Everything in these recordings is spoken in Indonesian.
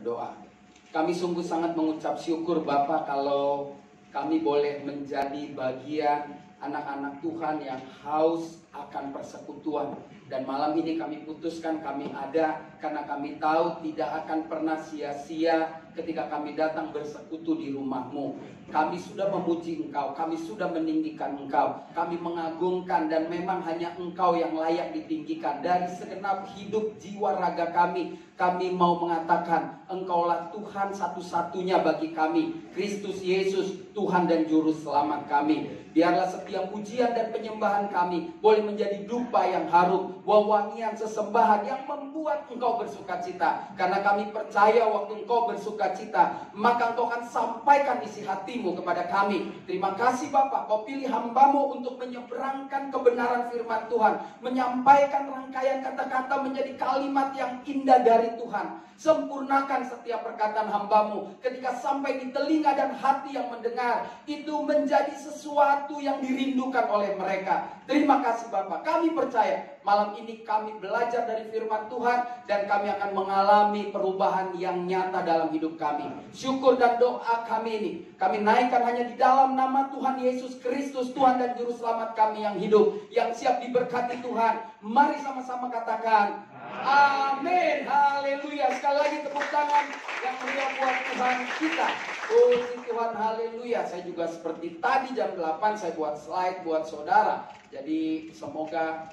berdoa. Kami sungguh sangat mengucap syukur Bapa kalau kami boleh menjadi bagian anak-anak Tuhan yang haus akan persekutuan. Dan malam ini kami putuskan kami ada karena kami tahu tidak akan pernah sia-sia ketika kami datang bersekutu di rumah-Mu. Kami sudah memuji Engkau, kami sudah meninggikan Engkau, kami mengagungkan, dan memang hanya Engkau yang layak ditinggikan. Dari segenap hidup jiwa raga kami mau mengatakan Engkaulah Tuhan satu-satunya bagi kami, Kristus Yesus Tuhan dan Juru Selamat kami. Biarlah setiap pujian dan penyembahan kami boleh menjadi dupa yang harum, wewangian sesembahan yang membuat Engkau bersukacita. Karena kami percaya waktu Engkau bersukacita, maka Engkau akan sampaikan isi hati-Mu kepada kami. Terima kasih Bapa, Kau pilih hamba-Mu untuk menyeberangkan kebenaran firman Tuhan, menyampaikan rangkaian kata-kata menjadi kalimat yang indah dari Tuhan. Sempurnakan setiap perkataan hamba-Mu, ketika sampai di telinga dan hati yang mendengar, itu menjadi sesuatu yang dirindukan oleh mereka. Terima kasih Bapak. Kami percaya malam ini kami belajar dari firman Tuhan, dan kami akan mengalami perubahan yang nyata dalam hidup kami. Syukur dan doa kami ini kami naikkan hanya di dalam nama Tuhan Yesus Kristus, Tuhan dan Juru Selamat kami yang hidup, yang siap diberkati Tuhan. Mari sama-sama katakan amin. Haleluya. Sekali lagi tepuk tangan yang meriah buat Tuhan kita. Puji Tuhan, haleluya. Saya juga seperti tadi jam 8 saya buat slide buat saudara. Jadi semoga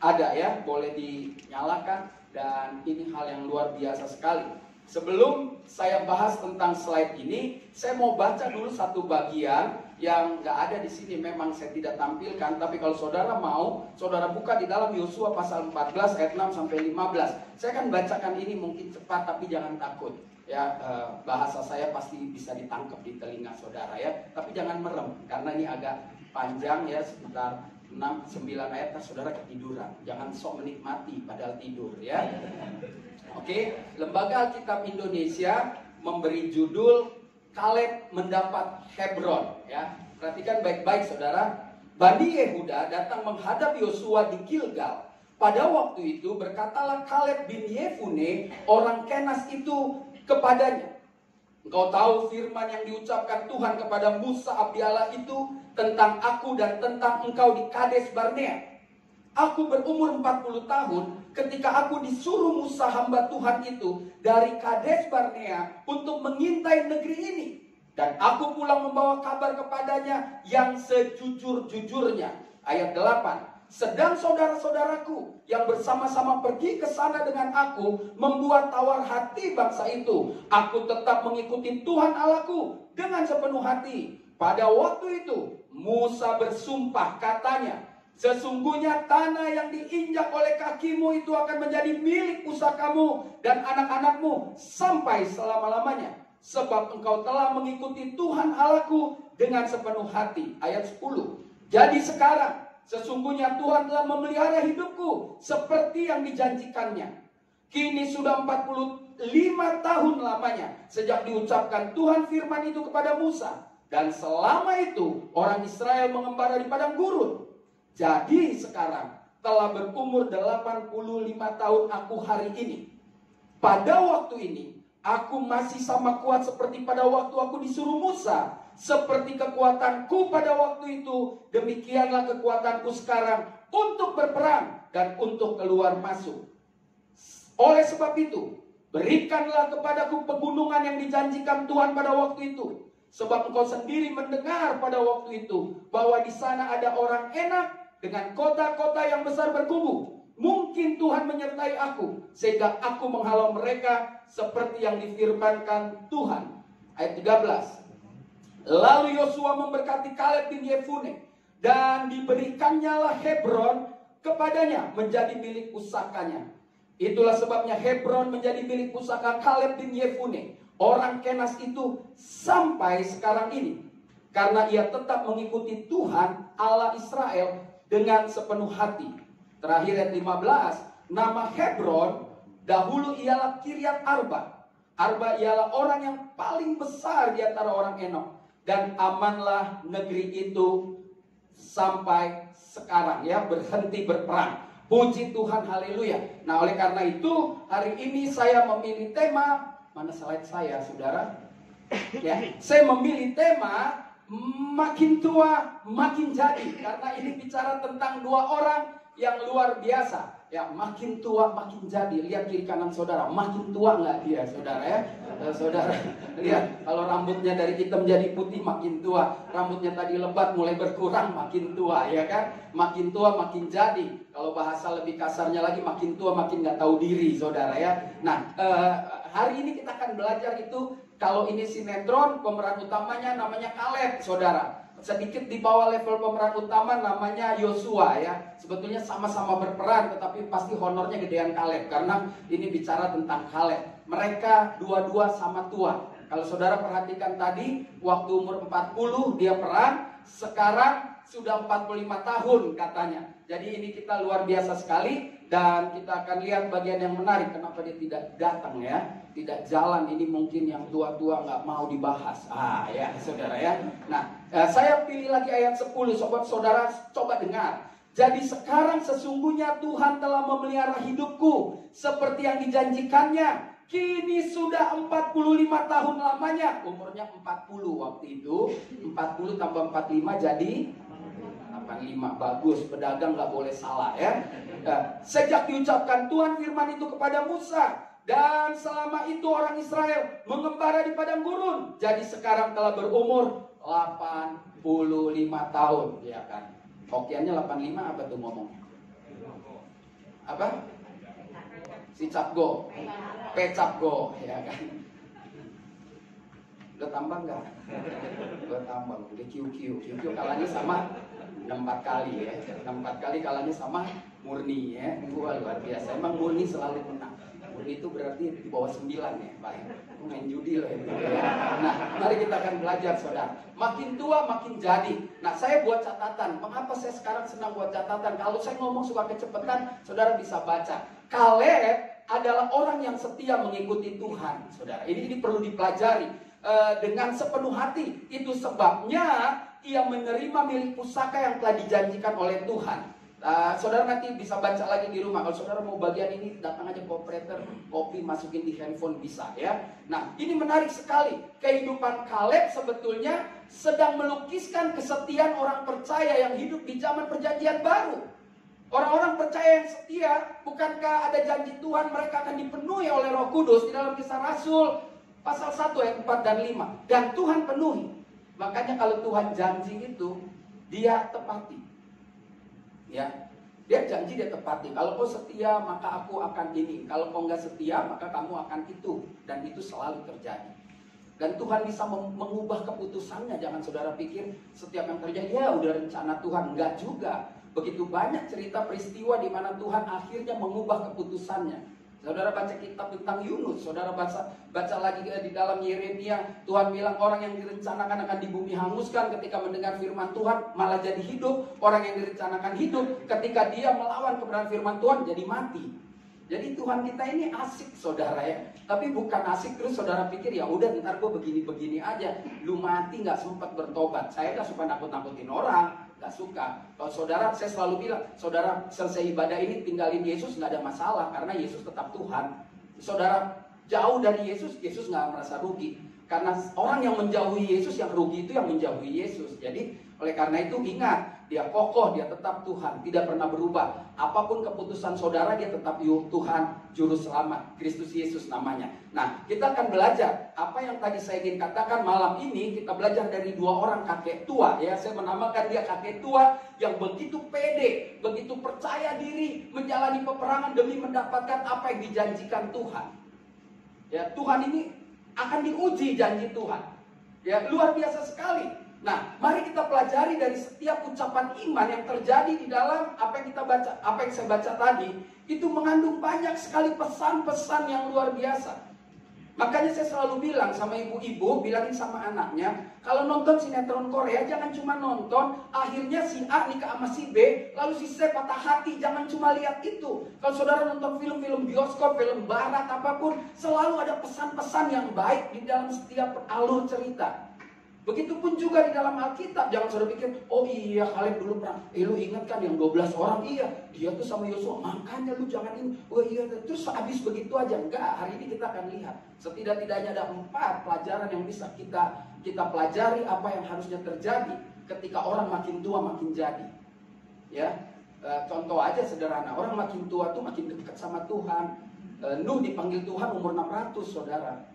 ada ya, boleh dinyalakan. Dan ini hal yang luar biasa sekali. Sebelum saya bahas tentang slide ini, saya mau baca dulu satu bagian yang nggak ada di sini. Memang saya tidak tampilkan, tapi kalau saudara mau, saudara buka di dalam Yosua pasal 14 ayat 6 sampai 15. Saya akan bacakan ini mungkin cepat, tapi jangan takut. Ya, bahasa saya pasti bisa ditangkap di telinga saudara ya. Tapi jangan merem, karena ini agak panjang ya, sekitar 6-9 ayat, saudara ketiduran. Jangan sok menikmati padahal tidur ya. Oke, Lembaga Alkitab Indonesia memberi judul Kaleb mendapat Hebron ya. Perhatikan baik-baik saudara. Bani Yehuda datang menghadap Yosua di Gilgal. Pada waktu itu berkatalah Kaleb bin Yefune orang Kenas itu kepadanya, engkau tahu firman yang diucapkan Tuhan kepada Musa Abdi Allah itu tentang aku dan tentang engkau di Kades Barnea. Aku berumur 40 tahun ketika aku disuruh Musa hamba Tuhan itu dari Kades Barnea untuk mengintai negeri ini. Dan aku pulang membawa kabar kepadanya yang sejujur-jujurnya. Ayat 8. Sedang saudara-saudaraku yang bersama-sama pergi ke sana dengan aku membuat tawar hati bangsa itu. Aku tetap mengikuti Tuhan Allahku dengan sepenuh hati. Pada waktu itu Musa bersumpah katanya, sesungguhnya tanah yang diinjak oleh kakimu itu akan menjadi milik pusakamu dan anak-anakmu sampai selama-lamanya. Sebab engkau telah mengikuti Tuhan Allahku dengan sepenuh hati. Ayat 10. Jadi sekarang sesungguhnya Tuhan telah memelihara hidupku seperti yang dijanjikannya. Kini sudah 45 tahun lamanya sejak diucapkan Tuhan firman itu kepada Musa. Dan selama itu orang Israel mengembara di padang gurun. Jadi sekarang telah berumur 85 tahun aku hari ini. Pada waktu ini aku masih sama kuat seperti pada waktu aku disuruh Musa. Seperti kekuatanku pada waktu itu, demikianlah kekuatanku sekarang untuk berperang dan untuk keluar masuk. Oleh sebab itu, berikanlah kepadaku pegunungan yang dijanjikan Tuhan pada waktu itu. Sebab engkau sendiri mendengar pada waktu itu bahwa di sana ada orang enak dengan kota-kota yang besar berkubu. Mungkin Tuhan menyertai aku sehingga aku menghalau mereka seperti yang difirmankan Tuhan. Ayat 13. Lalu Yosua memberkati Kaleb bin Yefune dan diberikannya Hebron kepadanya menjadi milik pusakanya. Itulah sebabnya Hebron menjadi milik pusaka Kaleb bin Yefune orang Kenas itu sampai sekarang ini, karena ia tetap mengikuti Tuhan Allah Israel dengan sepenuh hati. Terakhir ayat 15. Nama Hebron dahulu ialah Kiryat Arba. Arba ialah orang yang paling besar di antara orang Enok. Dan amanlah negeri itu sampai sekarang ya, berhenti berperang. Puji Tuhan, haleluya. Nah, oleh karena itu hari ini saya memilih tema, mana slide saya, saudara? Ya, saya memilih tema makin tua makin jadi, karena ini bicara tentang dua orang yang luar biasa. Ya, makin tua makin jadi. Lihat kiri kanan saudara, makin tua nggak dia, saudara ya? Saudara lihat, kalau rambutnya dari hitam jadi putih makin tua, rambutnya tadi lebat mulai berkurang makin tua, ya kan? Makin tua makin jadi. Kalau bahasa lebih kasarnya lagi, makin tua makin nggak tahu diri, saudara ya. Nah, hari ini kita akan belajar itu. Kalau ini sinetron, pemeran utamanya namanya Kaleb, saudara. Sedikit di bawah level pemeran utama namanya Yosua ya. Sebetulnya sama-sama berperan, tetapi pasti honornya gedean Kaleb, karena ini bicara tentang Kaleb. Mereka dua-dua sama tua. Kalau saudara perhatikan tadi, waktu umur 40 dia perang, sekarang sudah 45 tahun katanya. Jadi ini kita luar biasa sekali. Dan kita akan lihat bagian yang menarik. Kenapa dia tidak datang ya, tidak jalan. Ini mungkin yang tua-tua nggak mau dibahas. Ya saudara ya. Nah, saya pilih lagi ayat 10. Sobat saudara coba dengar. Jadi sekarang sesungguhnya Tuhan telah memelihara hidupku seperti yang dijanjikannya. Kini sudah 45 tahun lamanya. Umurnya 40 waktu itu. 40 tambah 45 jadi 85. Bagus, pedagang nggak boleh salah ya. Sejak diucapkan Tuhan firman itu kepada Musa, dan selama itu orang Israel mengembara di padang gurun. Jadi sekarang telah berumur 85 tahun, ya kan? Hokiannya 85 apa tuh ngomongnya? Apa? Si Capgo, Pecapgo, ya kan? Udah tambah nggak? Udah tambah, udah QQ kalahnya sama 64 kali ya. 64 kali kalahnya sama Murni ya. Wah, luar biasa. Emang Murni selalu menang. Murni itu berarti di bawah 9 ya, Pak. Main judi loh itu ya. Nah, mari kita akan belajar, saudara. Makin tua makin jadi. Nah, saya buat catatan. Mengapa saya sekarang senang buat catatan? Kalau saya ngomong suka kecepatan, saudara bisa baca. Kaleb adalah orang yang setia mengikuti Tuhan, saudara. Ini perlu dipelajari dengan sepenuh hati. Itu sebabnya ia menerima milik pusaka yang telah dijanjikan oleh Tuhan. Saudara nanti bisa baca lagi di rumah. Kalau saudara mau bagian ini, datang aja ke operator, kopi masukin di handphone bisa ya. Nah, ini menarik sekali. Kehidupan Kaleb sebetulnya sedang melukiskan kesetiaan orang percaya yang hidup di zaman perjanjian baru. Orang-orang percaya yang setia, bukankah ada janji Tuhan mereka akan dipenuhi oleh Roh Kudus di dalam Kisah Rasul pasal 1 ayat 4 dan 5. Dan Tuhan penuhi. Makanya kalau Tuhan janji itu, dia tepati. Ya, dia janji dia tepati. Kalau kau setia maka aku akan ini. Kalau kau nggak setia maka kamu akan itu. Dan itu selalu terjadi. Dan Tuhan bisa mengubah keputusannya. Jangan saudara pikir setiap yang terjadi ya udah rencana Tuhan. Enggak juga. Begitu banyak cerita peristiwa di mana Tuhan akhirnya mengubah keputusannya. Saudara baca kitab tentang Yunus, saudara baca lagi di dalam Yeremia, Tuhan bilang orang yang direncanakan akan di bumi hanguskan ketika mendengar firman Tuhan malah jadi hidup. Orang yang direncanakan hidup ketika dia melawan kebenaran firman Tuhan jadi mati. Jadi Tuhan kita ini asik, saudara ya. Tapi bukan asik terus saudara pikir ya udah ntar gue begini-begini aja. Lu mati nggak sempat bertobat. Saya gak suka nakut-nakutin orang, gak suka. Kalau saudara, saya selalu bilang, saudara selesai ibadah ini tinggalin Yesus nggak ada masalah karena Yesus tetap Tuhan. Saudara jauh dari Yesus, Yesus nggak merasa rugi. Karena orang yang menjauhi Yesus, yang rugi itu yang menjauhi Yesus. Jadi oleh karena itu ingat, dia kokoh, dia tetap Tuhan, tidak pernah berubah. Apapun keputusan saudara, dia tetap Tuhan, Juru Selamat, Kristus Yesus namanya. Nah, kita akan belajar apa yang tadi saya ingin katakan malam ini. Kita belajar dari dua orang kakek tua ya. Saya menamakan dia kakek tua yang begitu pede, begitu percaya diri menjalani peperangan demi mendapatkan apa yang dijanjikan Tuhan. Ya, Tuhan ini akan diuji janji Tuhan. Ya, luar biasa sekali. Nah, mari kita pelajari dari setiap ucapan iman yang terjadi di dalam apa yang kita baca, apa yang saya baca tadi, itu mengandung banyak sekali pesan-pesan yang luar biasa. Makanya saya selalu bilang sama ibu-ibu, bilangin sama anaknya, kalau nonton sinetron Korea jangan cuma nonton, akhirnya si A nikah sama si B, lalu si C patah hati, jangan cuma lihat itu. Kalau saudara nonton film-film bioskop, film barat apapun, selalu ada pesan-pesan yang baik di dalam setiap alur cerita. Begitupun juga di dalam Alkitab. Jangan saudara pikir, oh iya Kaleb dulu perang. Lu ingat kan yang 12 orang? Iya, dia tuh sama Yosua. Makanya lu jangan ini. Oh iya, terus habis begitu aja. Enggak, hari ini kita akan lihat. Setidak-tidaknya ada 4 pelajaran yang bisa kita pelajari apa yang harusnya terjadi ketika orang makin tua makin jadi. Ya, contoh aja sederhana. Orang makin tua tuh makin dekat sama Tuhan. Nuh dipanggil Tuhan umur 600, saudara.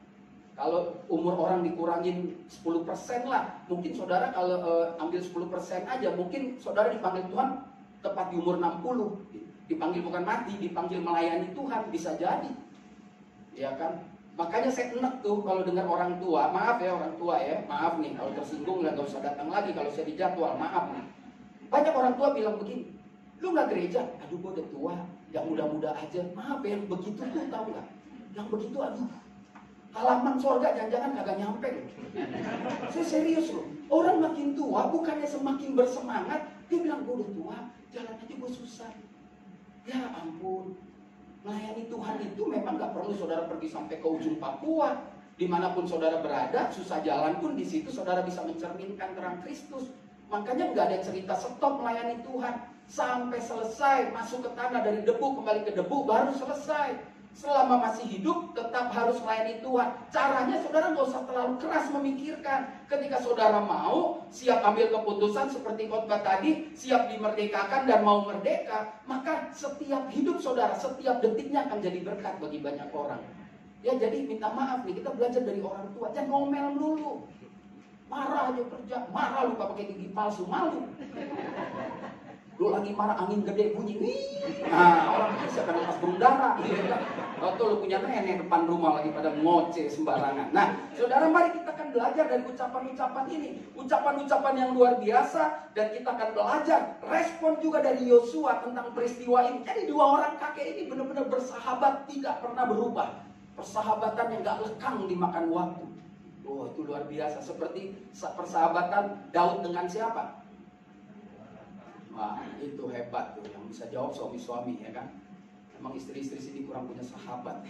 Kalau umur orang dikurangin 10% lah, mungkin saudara kalau ambil 10% aja, mungkin saudara dipanggil Tuhan tepat di umur 60. Dipanggil bukan mati, dipanggil melayani Tuhan, bisa jadi. Ya kan? Makanya saya enak tuh kalau dengar orang tua, maaf ya orang tua ya, maaf nih kalau tersinggung nggak usah datang lagi kalau saya dijadwal, maaf nih. Banyak orang tua bilang begini, lu nggak gereja? Aduh gue udah tua, yang muda-muda aja. Maaf ya, yang begitu tuh tahu nggak? Yang begitu aduh. Halaman surga jangan-jangan kagak nyampe loh. Saya serius loh. Orang makin tua bukannya semakin bersemangat, dia bilang gue udah tua, jalan aja gue susah. Ya ampun. Melayani Tuhan itu memang gak perlu saudara pergi sampai ke ujung Papua. Dimanapun saudara berada, susah jalan pun di situ saudara bisa mencerminkan terang Kristus. Makanya gak ada cerita stop melayani Tuhan. Sampai selesai, masuk ke tanah dari debu, kembali ke debu, baru selesai. Selama masih hidup tetap harus melayani Tuhan. Caranya saudara gak usah terlalu keras memikirkan. Ketika saudara mau, siap ambil keputusan seperti khotbah tadi, siap dimerdekakan dan mau merdeka, maka setiap hidup saudara, setiap detiknya akan jadi berkat bagi banyak orang. Ya jadi minta maaf nih, kita belajar dari orang tua. Jangan ngomel dulu. Marah aja kerja, marah lupa pakai gigi palsu, malu. Lu lagi marah angin gede bunyi, wih. Nah orang bisa kan lepas burung dara gitu kan. Waktu lu punya nenek depan rumah lagi pada ngoceh sembarangan. Nah saudara, mari kita akan belajar dari ucapan-ucapan ini. Ucapan-ucapan yang luar biasa. Dan kita akan belajar respon juga dari Yosua tentang peristiwa ini. Jadi 2 orang kakek ini benar-benar bersahabat, tidak pernah berubah. Persahabatan yang gak lekang dimakan waktu. Oh itu luar biasa. Seperti persahabatan Daud dengan siapa? Wah, itu hebat tuh yang bisa jawab suami-suami ya kan. Emang istri-istri sini kurang punya sahabat.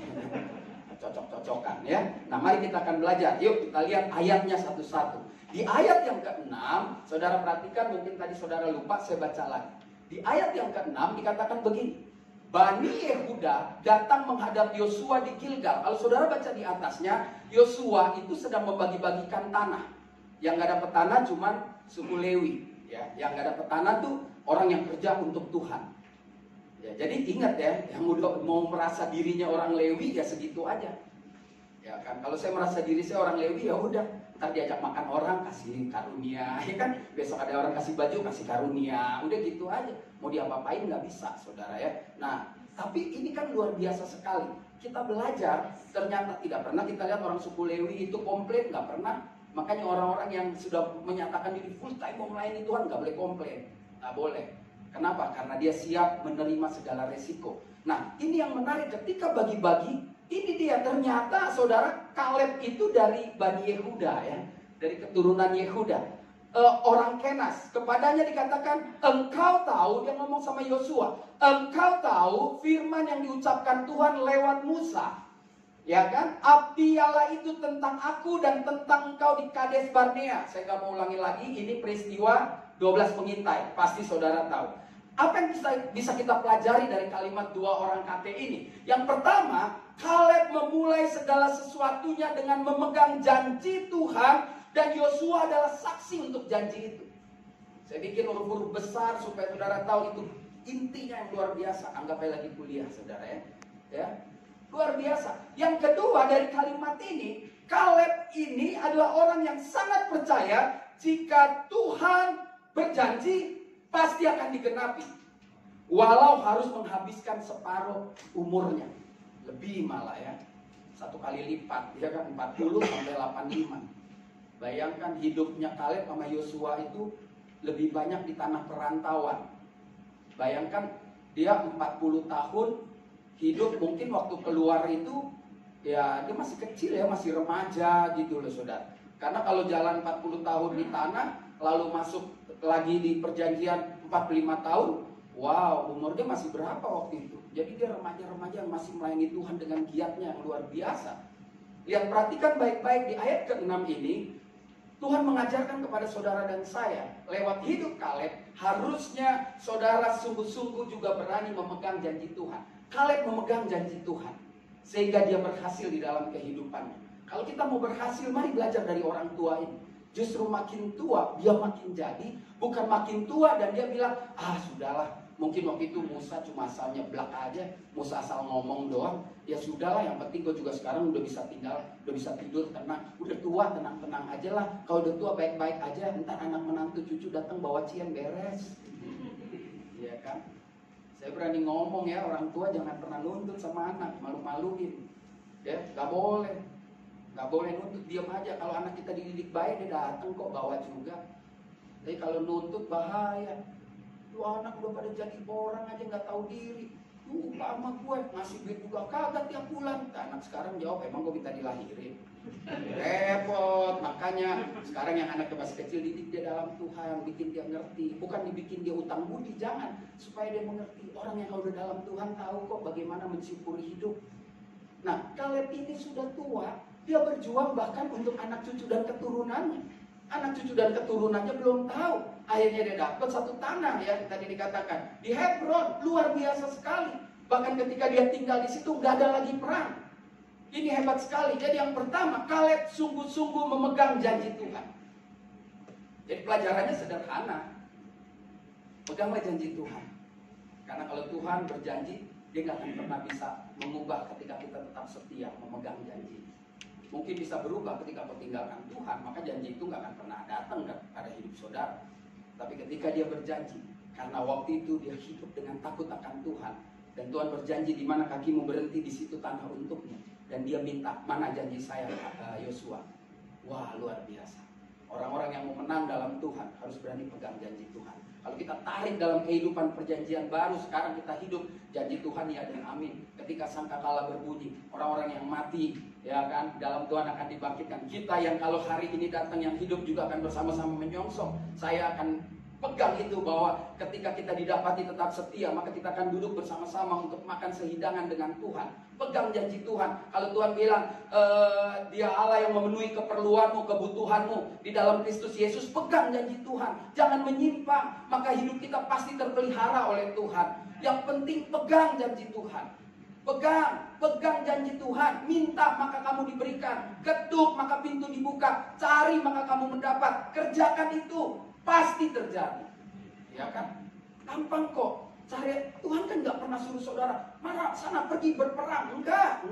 Cocok-cocokan ya. Nah, mari kita akan belajar. Yuk kita lihat ayatnya satu-satu. Di ayat yang ke-6, saudara perhatikan, mungkin tadi saudara lupa, saya baca lagi. Di ayat yang ke-6 dikatakan begini. Bani Yehuda datang menghadap Yosua di Gilgal. Kalau saudara baca di atasnya, Yosua itu sedang membagi-bagikan tanah. Yang gak dapat tanah cuman suku Lewi. Ya, yang gak dapat tanah tuh orang yang kerja untuk Tuhan. Ya, jadi ingat ya, yang udah mau merasa dirinya orang Lewi ya segitu aja. Ya kan, kalau saya merasa diri saya orang Lewi ya udah, ntar diajak makan orang kasih karunia, ya kan. Besok ada orang kasih baju kasih karunia, udah gitu aja. Mau diapa-apain nggak bisa, saudara ya. Nah, tapi ini kan luar biasa sekali. Kita belajar, ternyata tidak pernah kita lihat orang suku Lewi itu komplain, nggak pernah. Makanya orang-orang yang sudah menyatakan diri full time mau melayani Tuhan nggak boleh komplain, nggak boleh. Kenapa? Karena dia siap menerima segala resiko. Nah, ini yang menarik ketika bagi-bagi. Ini dia ternyata saudara Kaleb itu dari Bani Yehuda ya, dari keturunan Yehuda. Orang Kenas. Kepadanya dikatakan, engkau tahu, dia ngomong sama Yosua, engkau tahu firman yang diucapkan Tuhan lewat Musa. Ya kan, abdi Allah itu tentang aku dan tentang engkau di Kades Barnea. Saya nggak mau ulangi lagi, ini peristiwa 12 pengintai, pasti saudara tahu. Apa yang bisa kita pelajari dari kalimat 2 orang kakek ini? Yang pertama, Kaleb memulai segala sesuatunya dengan memegang janji Tuhan, dan Yosua adalah saksi untuk janji itu. Saya bikin huruf-huruf besar supaya saudara tahu itu intinya yang luar biasa. Anggap aja lagi kuliah saudara ya. Luar biasa. Yang kedua dari kalimat ini, Kaleb ini adalah orang yang sangat percaya jika Tuhan berjanji pasti akan digenapi. Walau harus menghabiskan separuh umurnya. Lebih malah ya. 1 kali lipat, dia kan 40 sampai 85. Bayangkan hidupnya Kaleb sama Yosua itu lebih banyak di tanah perantauan. Bayangkan dia 40 tahun hidup, mungkin waktu keluar itu ya dia masih kecil ya, masih remaja gitu loh saudara. Karena kalau jalan 40 tahun di tanah lalu masuk lagi di perjanjian 45 tahun, wow, umur dia masih berapa waktu itu? Jadi dia remaja-remaja yang masih melayani Tuhan dengan giatnya yang luar biasa. Lihat, perhatikan baik-baik di ayat ke-6 ini. Tuhan mengajarkan kepada saudara dan saya lewat hidup Kaleb, harusnya saudara sungguh-sungguh juga berani memegang janji Tuhan. Kaleb memegang janji Tuhan sehingga dia berhasil di dalam kehidupannya. Kalau kita mau berhasil, mari belajar dari orang tua ini. Justru makin tua dia makin jadi, bukan makin tua dan dia bilang, sudahlah, mungkin waktu itu Musa cuma asal nyeblak aja, Musa asal ngomong doang, ya sudahlah, yang penting gue juga sekarang udah bisa tidur tenang, udah tua tenang-tenang aja lah, kalau udah tua baik-baik aja, ntar anak menantu cucu datang bawa cian beres. Iya kan? Saya berani ngomong ya, orang tua jangan pernah nuntut sama anak, malu-maluin. Ya, gak boleh. Gak boleh nuntut, diam aja. Kalau anak kita dididik baik, dia datang kok bawa juga. Tapi kalau nuntut bahaya. Lu anak udah pada jadi orang aja gak tahu diri. Lupa sama gue, ngasih duit juga kagak tiap bulan. Anak sekarang jawab, emang gue minta dilahirin? Repot. Makanya sekarang yang anak masih kecil, didik dia dalam Tuhan, bikin dia ngerti. Bukan dibikin dia utang budi, jangan. Supaya dia mengerti. Orang yang kalau udah dalam Tuhan tahu kok bagaimana mensyukuri hidup. Nah, Kaleb ini sudah tua, dia berjuang bahkan untuk anak cucu dan keturunannya. Anak cucu dan keturunannya belum tahu. Akhirnya dia dapat satu tanah ya, tadi dikatakan di Hebron, luar biasa sekali. Bahkan ketika dia tinggal di situ nggak ada lagi perang. Ini hebat sekali. Jadi yang pertama, Kaleb sungguh-sungguh memegang janji Tuhan. Jadi pelajarannya sederhana. Peganglah janji Tuhan. Karena kalau Tuhan berjanji, dia nggak akan pernah bisa mengubah ketika kita tetap setia memegang janji. Mungkin bisa berubah ketika kau tinggalkan Tuhan, maka janji itu nggak akan pernah datang pada hidup saudara. Tapi ketika dia berjanji, karena waktu itu dia hidup dengan takut akan Tuhan, dan Tuhan berjanji di mana kakimu berhenti di situ tanah untukmu, dan dia minta, mana janji saya Yosua? Wah, luar biasa. Orang-orang yang mau menang dalam Tuhan harus berani pegang janji Tuhan. Kalau kita tarik dalam kehidupan perjanjian baru, sekarang kita hidup janji Tuhan ya dan amin. Ketika sangkakala berbunyi, orang-orang yang mati ya kan dalam Tuhan akan dibangkitkan. Kita yang kalau hari ini datang yang hidup juga akan bersama-sama menyongsong. Saya akan pegang itu bahwa ketika kita didapati tetap setia, maka kita akan duduk bersama-sama untuk makan sehidangan dengan Tuhan. Pegang janji Tuhan. Kalau Tuhan bilang Dia Allah yang memenuhi keperluanmu, kebutuhanmu di dalam Kristus Yesus, pegang janji Tuhan. Jangan menyimpang, maka hidup kita pasti terpelihara oleh Tuhan. Yang penting pegang janji Tuhan. Pegang janji Tuhan. Minta maka kamu diberikan, ketuk maka pintu dibuka, cari maka kamu mendapat. Kerjakan itu, pasti terjadi. Ya kan? Gampang kok. Tuhan kan nggak pernah suruh saudara marah sana pergi berperang. Enggak.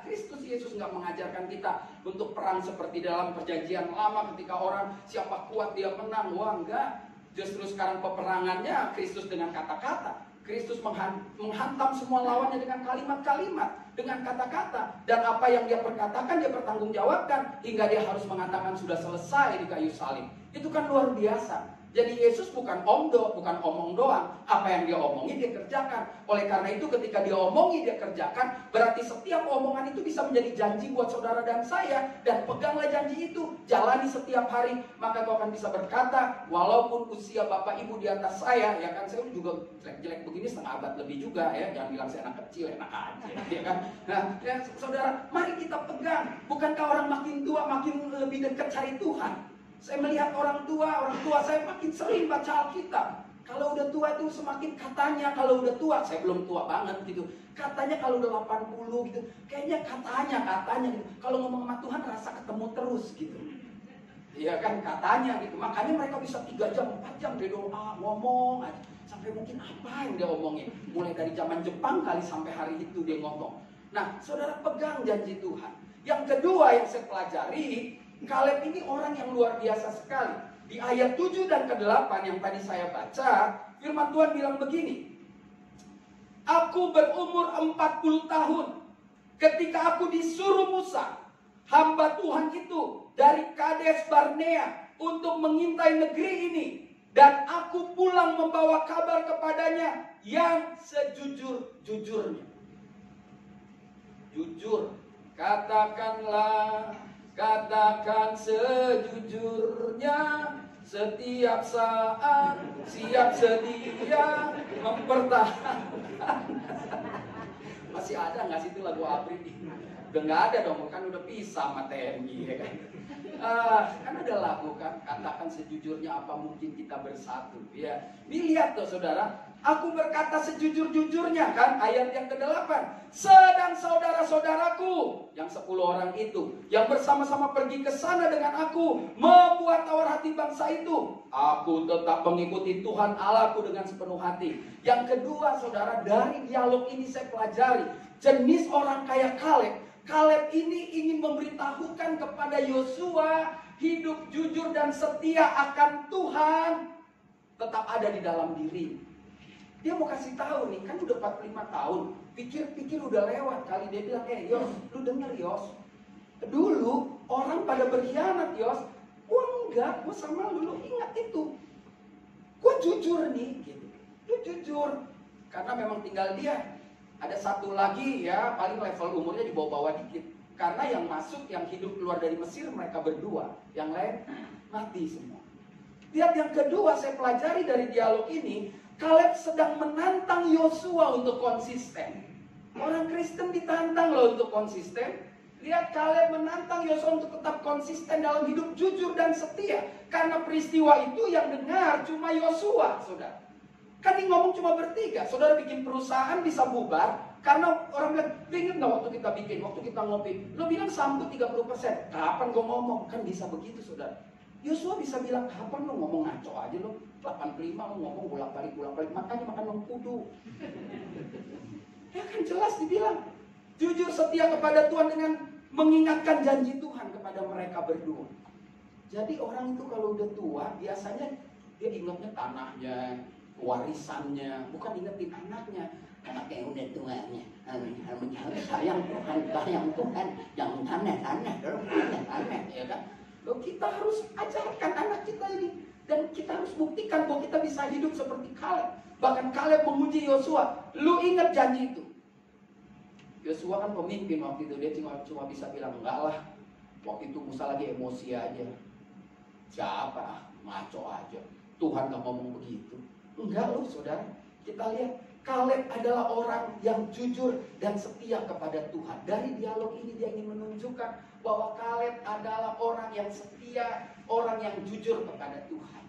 Kristus Yesus nggak mengajarkan kita untuk perang seperti dalam perjanjian lama ketika orang siapa kuat dia menang. Wah, enggak. Justru sekarang peperangannya Kristus dengan kata-kata. Kristus menghantam semua lawannya dengan kalimat-kalimat, dengan kata-kata, dan apa yang dia perkatakan dia pertanggungjawabkan hingga dia harus mengatakan sudah selesai di kayu salib. Itu kan luar biasa. Jadi Yesus bukan bukan omong doang. Apa yang dia omongin dia kerjakan. Oleh karena itu ketika dia omongin dia kerjakan, berarti setiap omongan itu bisa menjadi janji buat saudara dan saya. Dan peganglah janji itu, jalani setiap hari, maka kau akan bisa berkata, walaupun usia bapak ibu di atas saya, ya kan saya juga jelek-jelek begini setengah abad lebih juga ya. Jangan bilang saya anak kecil, enak aja, ya kan. Nah, ya, saudara, mari kita pegang. Bukankah orang makin tua makin lebih dekat cari Tuhan? Saya melihat orang tua saya makin sering baca Alkitab. Kalau udah tua itu semakin katanya, kalau udah tua, saya belum tua banget gitu. Katanya kalau udah 80 gitu, kayaknya katanya gitu. Kalau ngomong sama Tuhan rasa ketemu terus gitu. Iya kan katanya gitu. Makanya mereka bisa 3 jam, 4 jam dia doa, ngomong aja. Sampai mungkin apa yang dia omongin. Mulai dari zaman Jepang kali sampai hari itu dia ngomong. Nah, saudara pegang janji Tuhan. Yang kedua yang saya pelajari, Kaleb ini orang yang luar biasa sekali. Di ayat 7 dan ke-8 yang tadi saya baca, firman Tuhan bilang begini. Aku berumur 40 tahun ketika aku disuruh Musa, hamba Tuhan itu, dari Kades Barnea untuk mengintai negeri ini. Dan aku pulang membawa kabar kepadanya yang sejujur-jujurnya. Jujur, katakan sejujurnya, setiap saat siap sedia mempertahankan. Masih ada nggak sih itu lagu Abri? Udah nggak ada dong, kan udah pisah sama TNI ya kan. Kan ada lagu kan, katakan sejujurnya apa mungkin kita bersatu. Ya, lihat tuh saudara, aku berkata sejujur-jujurnya kan, ayat yang ke-8. Sedang saudara-saudaraku, yang 10 orang itu, yang bersama-sama pergi ke sana dengan aku, membuat tawar hati bangsa itu. Aku tetap mengikuti Tuhan Allahku dengan sepenuh hati. Yang kedua saudara, dari dialog ini saya pelajari, jenis orang kayak Kaleb. Kaleb ini ingin memberitahukan kepada Yosua hidup jujur dan setia akan Tuhan tetap ada di dalam diri. Dia mau kasih tahu nih, kan udah 45 tahun, pikir-pikir udah lewat kali. Dia bilang, Yos, lu denger Yos, dulu orang pada berkhianat Yos, gua enggak, gua sama lu ingat itu. Gua jujur nih, gitu. Lu jujur, karena memang tinggal dia. Ada satu lagi ya, paling level umurnya di bawah-bawah dikit. Karena yang masuk, yang hidup keluar dari Mesir mereka berdua. Yang lain mati semua. Lihat yang kedua, saya pelajari dari dialog ini, Kaleb sedang menantang Yosua untuk konsisten. Orang Kristen ditantang loh untuk konsisten. Lihat Kaleb menantang Yosua untuk tetap konsisten dalam hidup jujur dan setia. Karena peristiwa itu yang dengar cuma Yosua, saudara. Kan ini ngomong cuma bertiga. Saudara bikin perusahaan bisa bubar karena orang bilang, ingat gak waktu kita bikin, waktu kita ngopi, lo bilang sambut 30%. Kapan gue ngomong? Kan bisa begitu saudara. Yosua bisa bilang, kapan lo ngomong ngaco aja lo? 85 lo ngomong bolak-balik, makanya makan mengkudu. Ya kan jelas dibilang. Jujur setia kepada Tuhan dengan mengingatkan janji Tuhan kepada mereka berdua. Jadi orang itu kalau udah tua, biasanya dia ingatnya tanahnya, warisannya, bukan ingetin anaknya. Anaknya udah tuanya, harus sayang Tuhan, jangan tanah, ya kan? Loh, kita harus ajarkan anak kita ini, dan kita harus buktikan bahwa kita bisa hidup seperti Kaleb. Bahkan Kaleb menguji Yosua, lu ingat janji itu. Yosua kan pemimpin waktu itu, dia cuma bisa bilang enggak lah. Waktu itu Musa lagi emosi aja. Siapa? Ngaco aja. Tuhan gak ngomong begitu. Enggak loh saudara. Kita lihat Kaleb adalah orang yang jujur dan setia kepada Tuhan. Dari dialog ini dia ingin menunjukkan bahwa Kaleb adalah orang yang setia, orang yang jujur kepada Tuhan.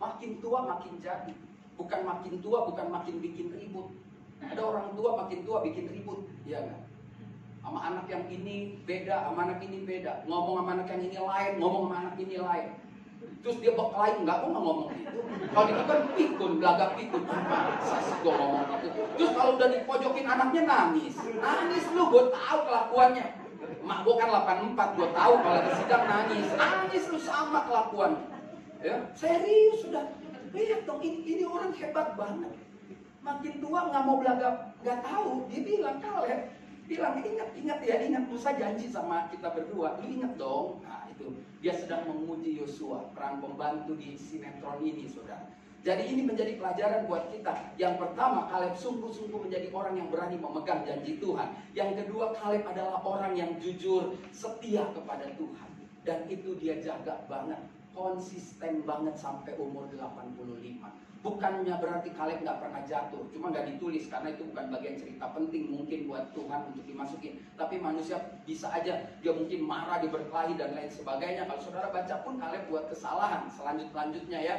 Makin tua makin jadi. Bukan makin tua, bukan makin bikin ribut. Ada orang tua makin tua bikin ribut, ya kan? Sama anak yang ini beda, sama anak ini beda. Ngomong sama anak yang ini lain, ngomong sama anak ini lain. Terus dia berkelahi, enggak, gue nggak ngomong gitu. Kalau itu kan pikun, belagak pikun. Masa sih gue ngomong gitu. Terus kalau udah dipojokin anaknya nangis. Nangis lu, gue tahu kelakuannya. Mak gue kan 84, gue tahu kalau di sidang nangis. Nangis lu sama kelakuannya. Ya, serius sudah. Lihat dong, ini orang hebat banget. Makin tua nggak mau belagak, nggak tahu. Dia bilang, Kaleb, bilang ingat Musa janji sama kita berdua. Lu ingat dong. Nah itu dia sedang menguji Yosua, peran pembantu di sinetron ini saudara. Jadi ini menjadi pelajaran buat kita. Yang pertama, Kaleb sungguh-sungguh menjadi orang yang berani memegang janji Tuhan. Yang kedua, Kaleb adalah orang yang jujur, setia kepada Tuhan. Dan itu dia jaga banget, konsisten banget sampai umur 85. Bukannya berarti Kaleb nggak pernah jatuh, cuma nggak ditulis karena itu bukan bagian cerita penting mungkin buat Tuhan untuk dimasukin. Tapi manusia bisa aja dia mungkin marah, dia berkelahi dan lain sebagainya. Kalau saudara baca pun Kaleb buat kesalahan selanjutnya ya,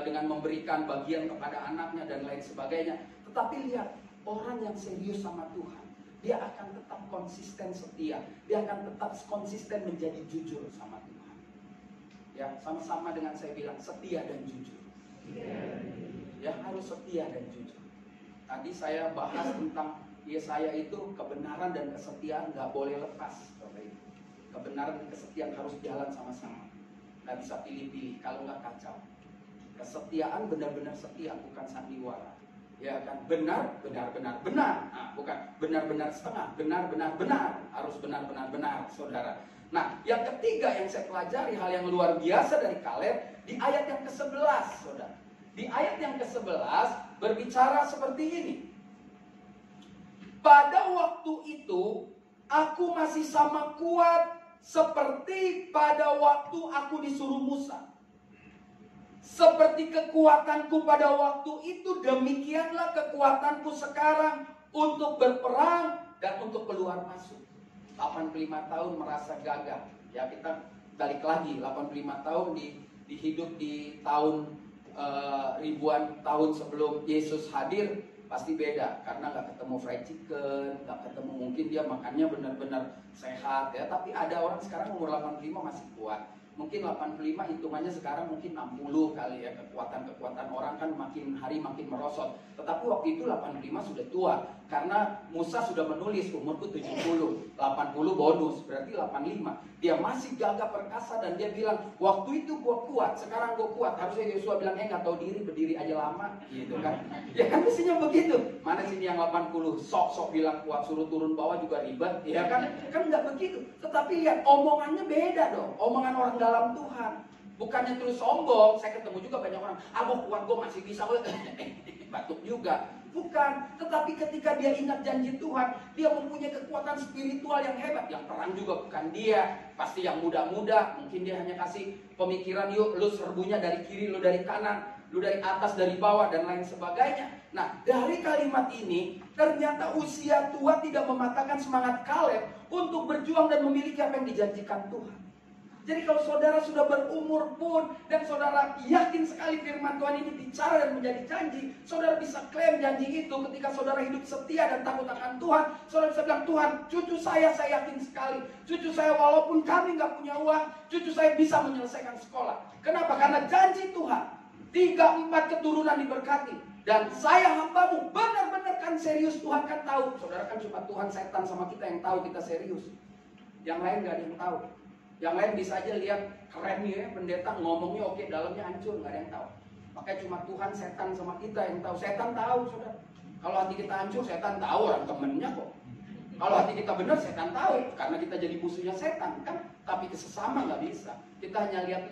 dengan memberikan bagian kepada anaknya dan lain sebagainya. Tetapi lihat, orang yang serius sama Tuhan, dia akan tetap konsisten setia, dia akan tetap konsisten menjadi jujur sama Tuhan. Ya, sama-sama dengan saya bilang setia dan jujur. Ya, harus setia dan jujur. Tadi saya bahas tentang Yesaya itu kebenaran dan kesetiaan nggak boleh lepas. Kebenaran dan kesetiaan harus jalan sama-sama. Nggak bisa pilih-pilih, kalau nggak kacau. Kesetiaan benar-benar setia, bukan sandiwara. Ya kan, benar, nah, bukan benar-benar setengah, benar, harus benar, saudara. Nah, yang ketiga yang saya pelajari, hal yang luar biasa dari Kaleb, di ayat yang ke-11, saudara. Di ayat yang ke-11 berbicara seperti ini. Pada waktu itu, aku masih sama kuat seperti pada waktu aku disuruh Musa. Seperti kekuatanku pada waktu itu, demikianlah kekuatanku sekarang untuk berperang dan untuk keluar masuk. 85 tahun merasa gagah. Ya kita balik lagi, 85 tahun di hidup di tahun ribuan tahun sebelum Yesus hadir, pasti beda. Karena nggak ketemu fried chicken, nggak ketemu, mungkin dia makannya benar-benar sehat ya. Tapi ada orang sekarang umur 85 masih kuat. Mungkin 85 hitungannya sekarang mungkin 60 kali ya. Kekuatan orang kan makin hari makin merosot. Tetapi waktu itu 85 sudah tua. Karena Musa sudah menulis umurku 70, 80 bonus, berarti 85. Dia masih gagah perkasa dan dia bilang, waktu itu gua kuat, sekarang gua kuat. Harusnya Yosua bilang, nggak tahu diri, berdiri aja lama, gitu kan. Ya kan mestinya begitu. Mana sini yang 80, sok-sok bilang kuat, suruh turun bawah juga ribet, ya kan? Kan nggak begitu. Tetapi lihat, omongannya beda dong. Omongan orang dalam Tuhan. Bukannya terus sombong. Saya ketemu juga banyak orang, gua kuat, gua masih bisa. Batuk juga. Bukan, tetapi ketika dia ingat janji Tuhan, dia mempunyai kekuatan spiritual yang hebat. Yang perang juga bukan dia, pasti yang muda-muda. Mungkin dia hanya kasih pemikiran, yuk lu serbunya dari kiri, lu dari kanan, lu dari atas, dari bawah, dan lain sebagainya. Nah, dari kalimat ini, ternyata usia tua tidak mematahkan semangat Kaleb untuk berjuang dan memiliki apa yang dijanjikan Tuhan. Jadi kalau saudara sudah berumur pun dan saudara yakin sekali firman Tuhan ini bicara dan menjadi janji, saudara bisa klaim janji itu ketika saudara hidup setia dan takut akan Tuhan. Saudara bisa bilang, Tuhan, cucu saya yakin sekali. Cucu saya walaupun kami nggak punya uang, cucu saya bisa menyelesaikan sekolah. Kenapa? Karena janji Tuhan. 3-4 keturunan diberkati. Dan saya hambamu benar-benar kan serius. Tuhan kan tahu. Saudara kan cuma Tuhan, setan sama kita yang tahu kita serius. Yang lain nggak ada yang tahu. Yang lain bisa aja lihat keren nih ya, pendeta ngomongnya oke, dalamnya hancur, nggak ada yang tahu. Makanya cuma Tuhan, setan sama kita yang tahu. Setan tahu, saudara. Kalau hati kita hancur, setan tahu, orang temennya kok. Kalau hati kita benar, setan tahu, karena kita jadi musuhnya setan kan. Tapi kesesama nggak bisa. Kita hanya lihat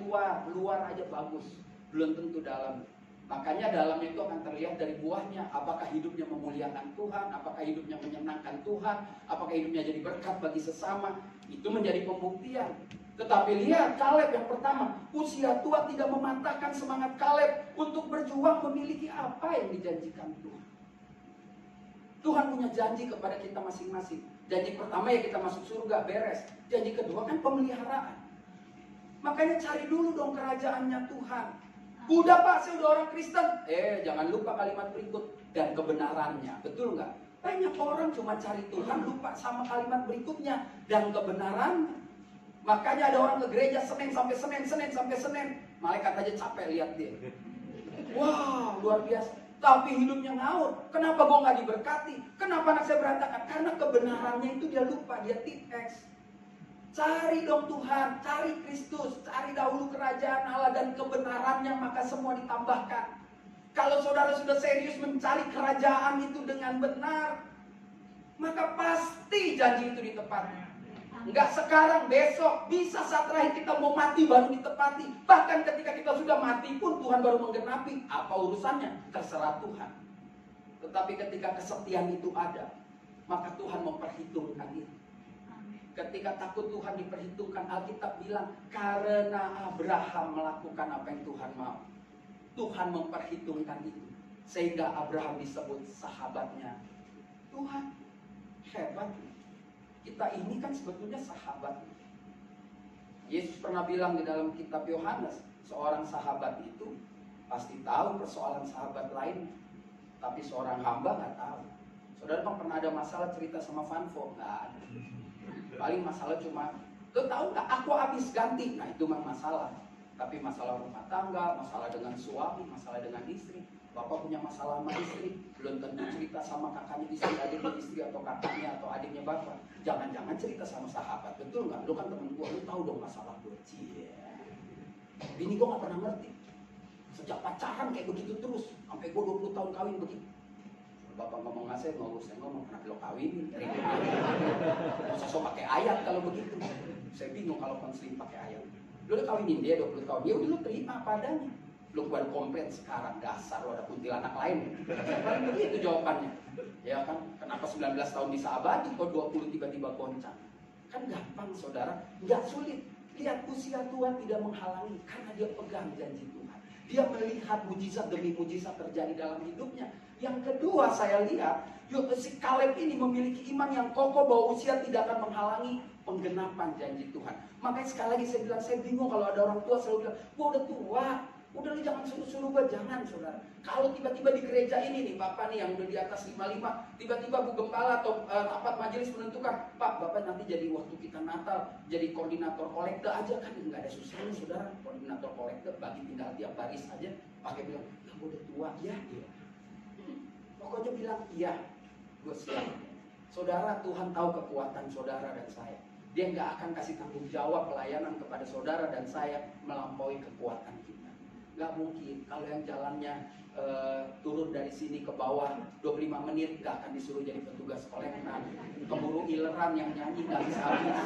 luar aja bagus, belum tentu dalam. Makanya dalamnya itu akan terlihat dari buahnya. Apakah hidupnya memuliakan Tuhan? Apakah hidupnya menyenangkan Tuhan? Apakah hidupnya jadi berkat bagi sesama? Itu menjadi pembuktian. Tetapi lihat Kaleb yang pertama, usia tua tidak mematahkan semangat Kaleb untuk berjuang memiliki apa yang dijanjikan Tuhan. Tuhan punya janji kepada kita masing-masing. Janji pertama ya kita masuk surga, beres. Janji kedua kan pemeliharaan. Makanya cari dulu dong kerajaannya Tuhan. Udah Pak, saya udah orang Kristen. Jangan lupa kalimat berikut dan kebenarannya. Betul nggak? Banyak orang cuma cari Tuhan, lupa sama kalimat berikutnya dan kebenarannya. Makanya ada orang ke gereja Senin sampai Senin, Senin sampai Senin. Malaikat aja capek lihat dia. Wah, luar biasa. Tapi hidupnya ngawur. Kenapa gue nggak diberkati? Kenapa anak saya berantakan? Karena kebenarannya itu dia lupa, dia tip-X. Cari dong Tuhan, cari Kristus, cari dahulu kerajaan Allah dan kebenarannya, maka semua ditambahkan. Kalau saudara sudah serius mencari kerajaan itu dengan benar, maka pasti janji itu ditepati. Enggak sekarang, besok, bisa saat terakhir kita mau mati baru ditepati. Bahkan ketika kita sudah mati pun Tuhan baru menggenapi. Apa urusannya? Terserah Tuhan. Tetapi ketika kesetiaan itu ada, maka Tuhan memperhitungkan itu. Ketika takut Tuhan diperhitungkan, Alkitab bilang karena Abraham melakukan apa yang Tuhan mau, Tuhan memperhitungkan itu sehingga Abraham disebut sahabatnya Tuhan. Hebat. Kita ini kan sebetulnya sahabat. Yesus pernah bilang di dalam kitab Yohanes, seorang sahabat itu pasti tahu persoalan sahabat lain, tapi seorang hamba nggak tahu. Saudara pernah ada masalah cerita sama Vanvo? Nggak ada. Paling masalah cuma, lo tahu nggak aku habis ganti. Nah itu mah masalah. Tapi masalah rumah tangga, masalah dengan suami, masalah dengan istri. Bapak punya masalah sama istri, belum tentu cerita sama kakaknya istri, adiknya istri, atau kakaknya atau adiknya bapak. Jangan-jangan cerita sama sahabat, betul nggak? Lo kan temen gue, lo tahu dong masalah gue. Bini gue nggak pernah ngerti. Sejak pacaran kayak begitu terus, sampai gue 20 tahun kawin begitu. Bapak ngomong ngasih, saya ngomong kenapa lo kawinin? Masa so pakai ayat kalau begitu. Saya bingung kalau konseling pakai ayat. Lo udah kawinin dia 20 tahun, ya udah lo terima apa adanya. Lo baru komplain sekarang, dasar lo ada kuntilanak lain. Paling begitu jawabannya. Ya kan, kenapa 19 tahun bisa abadi, kok 20 tiba-tiba goncang? Kan gampang saudara, nggak sulit. Lihat usia tua tidak menghalangi karena dia pegang janji Tuhan. Dia melihat mujizat demi mujizat terjadi dalam hidupnya. Yang kedua saya lihat, si Kaleb ini memiliki iman yang kokoh bahwa usia tidak akan menghalangi penggenapan janji Tuhan. Makanya sekali lagi saya bilang, saya bingung kalau ada orang tua selalu bilang, gua udah tua, udah lu jangan suruh-suruh gua. Jangan saudara. Kalau tiba-tiba di gereja ini nih, Bapak nih yang udah di atas 55, tiba-tiba Bu Gembala atau rapat majelis menentukan, Pak, Bapak nanti jadi waktu kita Natal, jadi koordinator kolekte aja, kan nggak ada susahnya saudara. Koordinator kolekte bagi tinggal tiap baris aja, pakai bilang, ya gua udah tua, ya iya. Pokoknya bilang iya, gue siap. Saudara, Tuhan tahu kekuatan saudara dan saya. Dia nggak akan kasih tanggung jawab pelayanan kepada saudara dan saya melampaui kekuatan kita. Nggak mungkin. Kalau yang jalannya turun dari sini ke bawah 25 menit nggak akan disuruh jadi petugas kolektan. Keburu ileran yang nyanyi nggak bisa habis.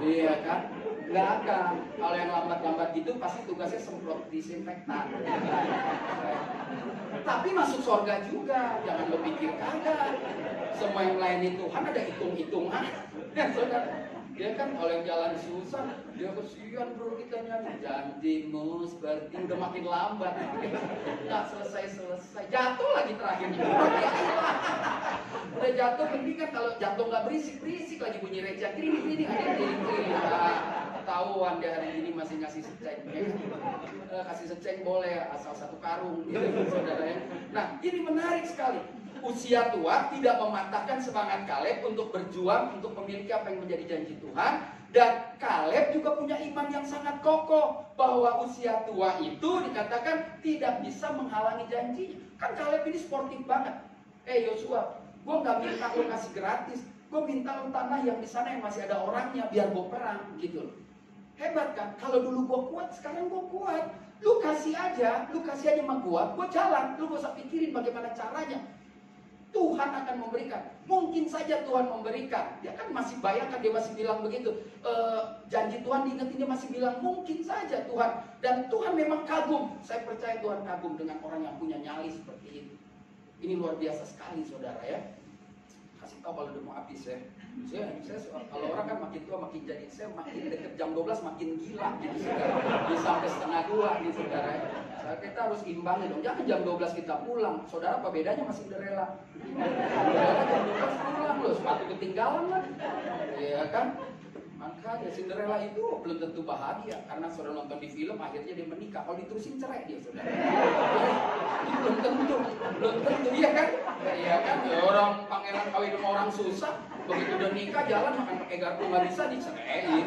Iya kan? Nggak akan. Kalau yang lambat-lambat gitu pasti tugasnya semprot disinfektan. Tapi masuk surga juga, jangan lo pikir kagak. Semua yang melayani Tuhan ada hitung-hitungan. Saudara, dia kan kalau yang jalan susah, dia kesian bro kita nyanyi. Janjimu seperti udah makin lambat, nggak selesai. Jatuh lagi terakhirnya. Udah jatuh, mending kan kalau jatuh nggak berisik lagi bunyi reja, kiri ada yang kiri. Ketahuan dia hari ini masih ngasih seceng, kasih seceng boleh asal satu karung, gitu, saudara ya. Nah ini menarik sekali. Usia tua tidak mematahkan semangat Kaleb untuk berjuang untuk memiliki apa yang menjadi janji Tuhan. Dan Kaleb juga punya iman yang sangat kokoh bahwa usia tua itu dikatakan tidak bisa menghalangi janjinya. Kan Kaleb ini sportif banget. Yosua, gue nggak minta lo kasih gratis, gue minta lo tanah yang di sana yang masih ada orangnya biar gue perang, gitu loh. Hebat kan? Kalau dulu gue kuat, sekarang gue kuat. Lu kasih aja sama gue jalan. Lu gak usah pikirin bagaimana caranya. Tuhan akan memberikan. Mungkin saja Tuhan memberikan. Dia kan masih bayangkan, dia masih bilang begitu. Janji Tuhan diingetin, dia masih bilang mungkin saja Tuhan. Dan Tuhan memang kagum. Saya percaya Tuhan kagum dengan orang yang punya nyali seperti itu. Ini luar biasa sekali saudara ya. Kasih tahu kalau udah mau habis ya. Saya kalau orang kan makin tua makin jadi, saya makin deket jam 12 makin gila gitu saudara. Bisa sampai setengah 2 gitu saudara. Kita harus imbang dong. Jangan jam 12 kita pulang. Saudara apa bedanya masih udah rela? Jam 12 pulang loh, sepatu ketinggalan lah. Iya kan? Makanya Cinderella itu belum tentu bahagia karena saudara nonton di film akhirnya dia menikah. Kalau diterusin cerai dia saudara. Belum tentu iya kan? Iya kan? Orang pangeran kawin sama orang susah, begitu udah nikah jalan makan pakai garpu nggak bisa diceraiin.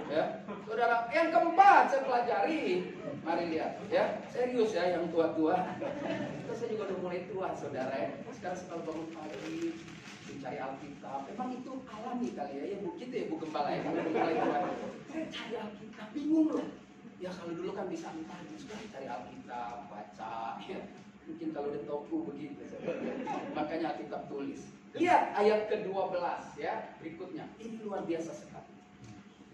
Ya, saudara. Yang keempat saya pelajari, mari lihat ya, serius ya yang tua-tua. Saya juga udah mulai tua saudara ya. Sekarang setelah bangun pagi cari Alkitab, memang itu alami kali ya begitu ya Bu Gembala ya, Bu Gembala itu kan, saya cari Alkitab, bingung loh. Ya kalau dulu kan bisa entah juga cari Alkitab, baca, ya mungkin kalau udah toku begitu. Makanya Alkitab tulis. Lihat ayat ke-12 ya berikutnya, ini luar biasa sekali.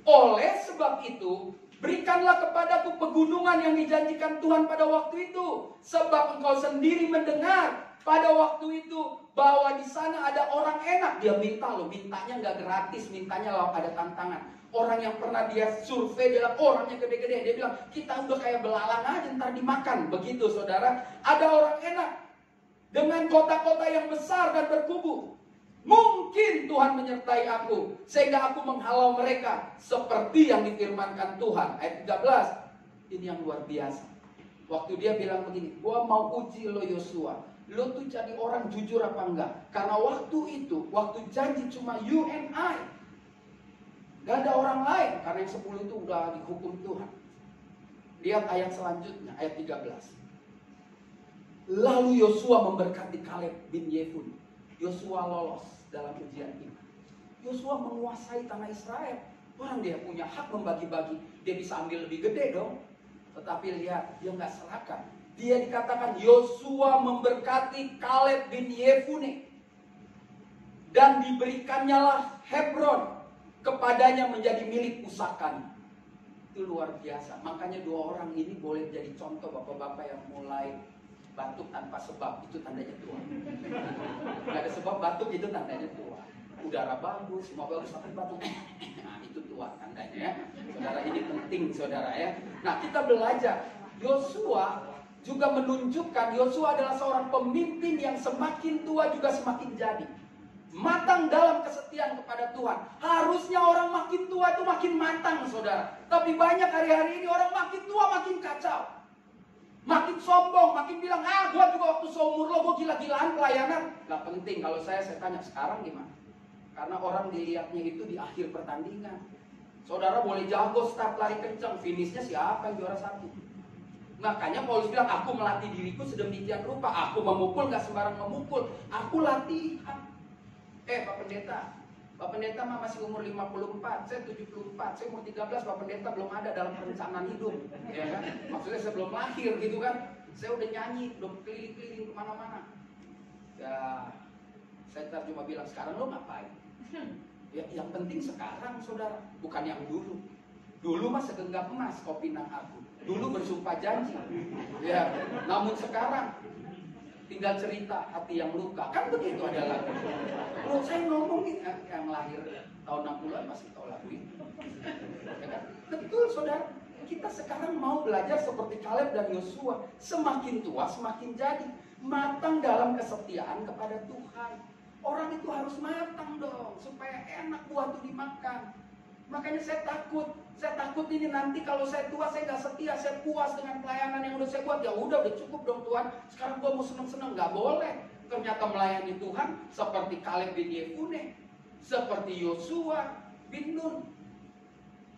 Oleh sebab itu, berikanlah kepadaku pegunungan yang dijanjikan Tuhan pada waktu itu, sebab engkau sendiri mendengar pada waktu itu bahwa di sana ada orang enak. Dia minta loh, mintanya nggak gratis, mintanya loh ada tantangan. Orang yang pernah dia survei bilang orangnya gede-gede, dia bilang kita udah kayak belalang aja ntar dimakan. Begitu saudara, ada orang enak dengan kota-kota yang besar dan berkubu. Mungkin Tuhan menyertai aku sehingga aku menghalau mereka seperti yang difirmankan Tuhan. Ayat 13, ini yang luar biasa. Waktu dia bilang begini, gua mau uji lo Yosua, lo tuh jadi orang jujur apa enggak? Karena waktu itu, waktu janji cuma you and I, gak ada orang lain. Karena yang 10 itu udah dihukum Tuhan. Lihat ayat selanjutnya, ayat 13. Lalu Yosua memberkati Kaleb bin Yefune. Yosua lolos dalam ujian iman. Yosua menguasai tanah Israel. Orang dia punya hak membagi-bagi. Dia bisa ambil lebih gede dong. Tetapi lihat, dia nggak serahkan. Dia dikatakan Yosua memberkati Kaleb bin Yefune. Dan diberikannya lah Hebron kepadanya menjadi milik pusakanya. Itu luar biasa. Makanya dua orang ini boleh jadi contoh bapak-bapak yang mulai batuk tanpa sebab, itu tandanya tua. Gak ada sebab batuk, itu tandanya tua. Udara bagus, semua bagus, tapi batuk, nah itu tua tandanya ya. Saudara, ini penting saudara ya. Nah kita belajar, Yosua juga menunjukkan Yosua adalah seorang pemimpin yang semakin tua juga semakin jadi matang dalam kesetiaan kepada Tuhan. Harusnya orang makin tua itu makin matang, saudara. Tapi banyak hari-hari ini orang makin tua makin kacau, makin sombong, makin bilang, gue juga waktu seumur lo, gue gila-gilaan pelayanan. Gak penting. Kalau saya tanya sekarang gimana? Karena orang dilihatnya itu di akhir pertandingan. Saudara boleh jago start lari kencang, finishnya siapa yang juara satu? Makanya Paulus bilang, aku melatih diriku sedemikian rupa. Aku memukul gak sembarang memukul, aku latihan. Pak Pendeta mah masih umur 54, saya 74, saya umur 13, Pak Pendeta belum ada dalam perencanaan hidup, ya kan? Maksudnya saya belum lahir gitu kan. Saya udah nyanyi, belum keliling-keliling kemana-mana. Ya, saya cuma bilang, sekarang lo ngapain? Ya, yang penting sekarang, saudara, bukan yang dulu. Dulu mah segenggam emas kau pinang aku. Dulu bersumpah janji. Ya, namun sekarang tinggal cerita hati yang luka. Kan begitu ada lagu. Kalau saya ngomongin yang lahir tahun 60-an masih tahu lagu itu. Ya kan? Betul, saudara. Kita sekarang mau belajar seperti Kaleb dan Yosua. Semakin tua semakin jadi matang dalam kesetiaan kepada Tuhan. Orang itu harus matang dong, supaya enak buah itu dimakan. Makanya saya takut ini nanti kalau saya tua saya gak setia, saya puas dengan pelayanan yang udah saya buat. Ya udah cukup dong Tuhan, sekarang gua mau seneng-seneng. Gak boleh. Ternyata melayani Tuhan seperti Kaleb bin Yefune, seperti Yosua bin Nun,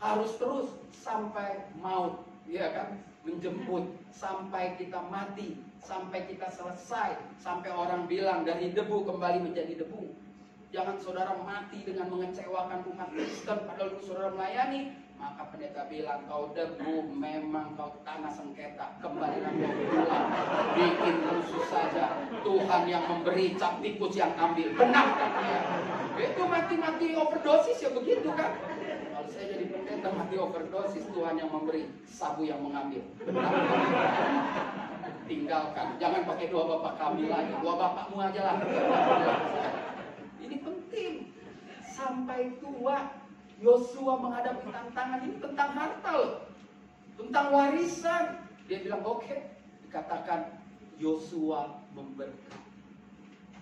harus terus sampai maut, ya kan? Menjemput sampai kita mati, sampai kita selesai, sampai orang bilang dari debu kembali menjadi debu. Jangan saudara mati dengan mengecewakan umat Kristen padahal saudara melayani. Maka pendeta bilang, kau debu, memang kau tanah sengketa, kembalilah kau pulang, bikin rusuh saja. Tuhan yang memberi, cap tikus yang ambil. Benar kan ya? Itu mati-mati overdosis ya begitu kan? Kalau saya jadi pendeta mati overdosis, Tuhan yang memberi, sabu yang mengambil. Benar kan? Tinggalkan, jangan pakai doa bapak kami lagi, doa bapakmu aja lah. Ini penting. Sampai tua Yosua menghadapi tantangan ini tentang harta loh, tentang warisan. Dia bilang oke. Dikatakan Yosua memberkati.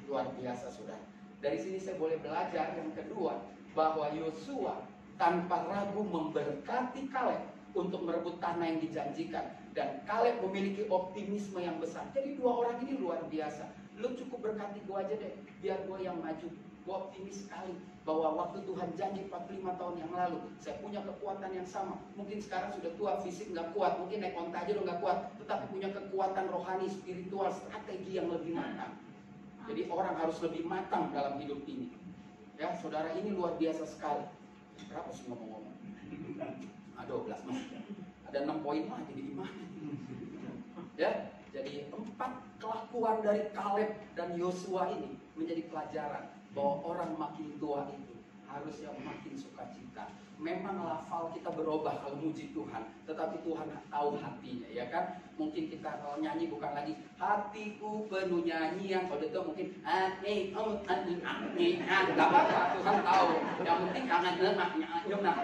Luar biasa saudara. Dari sini saya boleh belajar yang kedua, bahwa Yosua tanpa ragu memberkati Kaleb untuk merebut tanah yang dijanjikan. Dan Kaleb memiliki optimisme yang besar. Jadi dua orang ini luar biasa. Lu cukup berkati gua aja deh, biar gua yang maju. Gue optimis sekali bahwa waktu Tuhan janji 45 tahun yang lalu, saya punya kekuatan yang sama. Mungkin sekarang sudah tua, fisik nggak kuat, mungkin naik onta aja lo nggak kuat, tetapi punya kekuatan rohani, spiritual, strategi yang lebih matang. Jadi orang harus lebih matang dalam hidup ini. Ya, saudara, ini luar biasa sekali. Berapa sih ngomong-ngomong? 12 mas. Ada 6 poin mah, jadi gimana? Ya, jadi 4 kelakuan dari Kaleb dan Yosua ini menjadi pelajaran bahwa orang makin tua itu harusnya makin sukacita. Memang lafal kita berubah kalau muji Tuhan, tetapi Tuhan tahu hatinya, ya kan? Mungkin kita kalau nyanyi bukan lagi hatiku penuh nyanyian, kalau itu mungkin nggak apa-apa, Tuhan tahu. Yang penting kangen lemaknya, ya kan?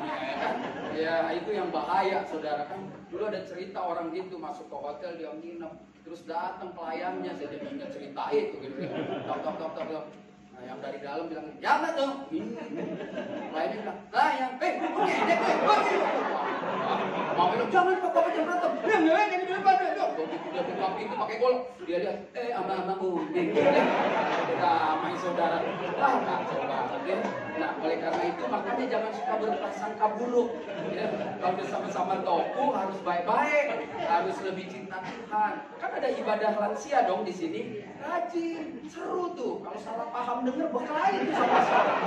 Ya itu yang bahaya, saudara kan. Dulu ada cerita orang gitu masuk ke hotel dia nginep, terus datang pelayannya, saya jadi ingat cerita itu gitu. Tok. Nah, yang dari dalam bilang, jangan dong. Lainnya bilang, yang, ngedek, mau bilang, jangan bapak jangan berantem. Yang di depan, begitu dia buka pintu pakai golok, dia lihat, ama-amamu, damai saudara. Kacau banget ya. Nah, oleh karena itu makanya jangan suka berprasangka buruk. Ya, kalau bersama-sama toko harus baik-baik, harus lebih cinta Tuhan. Kan ada ibadah lansia dong di sini. Rajin, seru tuh. Kalau salah paham denger berkelahi tuh sama-sama.